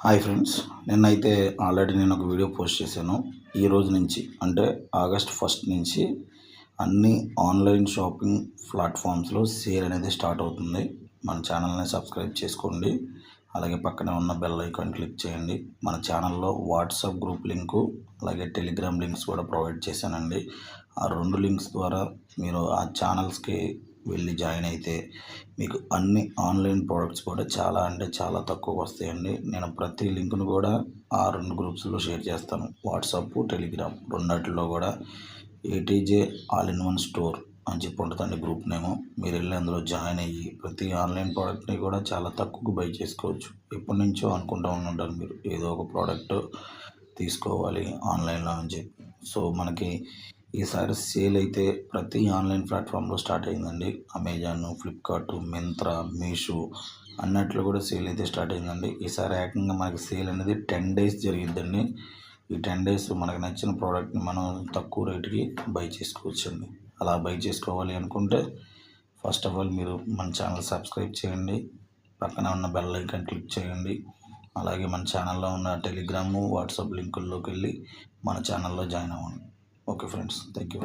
Hi friends, నిన్నైతే already నేను ఒక వీడియో పోస్ట్ చేశాను. ఈ రోజు నుంచి అంటే ఆగస్ట్ 1 నుంచి అన్ని ఆన్లైన్ షాపింగ్ ప్లాట్ఫామ్స్లో సేల్ అనేది స్టార్ట్ అవుతుంది. మన ఛానల్ని సబ్స్క్రైబ్ చేసుకోండి. అలాగే పక్కనే ఉన్న బెల్ ఐకాన్ క్లిక్ చేయండి. మన ఛానల్లో వాట్సాప్ గ్రూప్ లింకు అలాగే టెలిగ్రామ్ లింక్స్ కూడా ప్రొవైడ్ చేశానండి. ఆ 2 లింక్స్ ద్వారా మీరు ఆ ఛానల్స్కి వెళ్ళి జాయిన్ అయితే మీకు అన్ని ఆన్లైన్ ప్రోడక్ట్స్ కూడా చాలా అంటే చాలా తక్కువకు వస్తాయండి. నేను ప్రతి లింక్ను కూడా ఆ 2 గ్రూప్స్లో షేర్ చేస్తాను. వాట్సాప్, టెలిగ్రామ్ రెండిట్లో కూడా ఏటీజే ఆల్ ఇన్ వన్ స్టోర్ అని చెప్పి ఉంటుందండి గ్రూప్ నేము. మీరు వెళ్ళి అందులో జాయిన్ అయ్యి ప్రతి ఆన్లైన్ ప్రోడక్ట్ని కూడా చాలా తక్కువకు బై చేసుకోవచ్చు. ఎప్పటి నుంచో అనుకుంటూ ఉంటారు మీరు ఏదో ఒక ప్రోడక్ట్ తీసుకోవాలి ఆన్లైన్లో అని చెప్పి. సో మనకి ఈసారి సేల్ అయితే ప్రతి ఆన్లైన్ ప్లాట్ఫామ్లో స్టార్ట్ అయిందండి. అమెజాన్, ఫ్లిప్కార్ట్, మింత్రా, మీషో అన్నట్లు కూడా సేల్ అయితే స్టార్ట్ అయిందండి. ఈసారి ఏకంగా మనకి సేల్ అనేది 10 days జరిగిద్దండి. ఈ 10 days మనకు నచ్చిన ప్రోడక్ట్ని మనం తక్కువ రేటుకి బై చేసుకోవచ్చండి. అలా బై చేసుకోవాలి అనుకుంటే ఫస్ట్ ఆఫ్ ఆల్ మీరు మన ఛానల్ సబ్స్క్రైబ్ చేయండి. పక్కన ఉన్న బెల్ ఐకాన్ క్లిక్ చేయండి. అలాగే మన ఛానల్లో ఉన్న టెలిగ్రాము, వాట్సాప్ లింకుల్లోకి వెళ్ళి మన ఛానల్లో జాయిన్ అవ్వండి. Okay friends, thank you.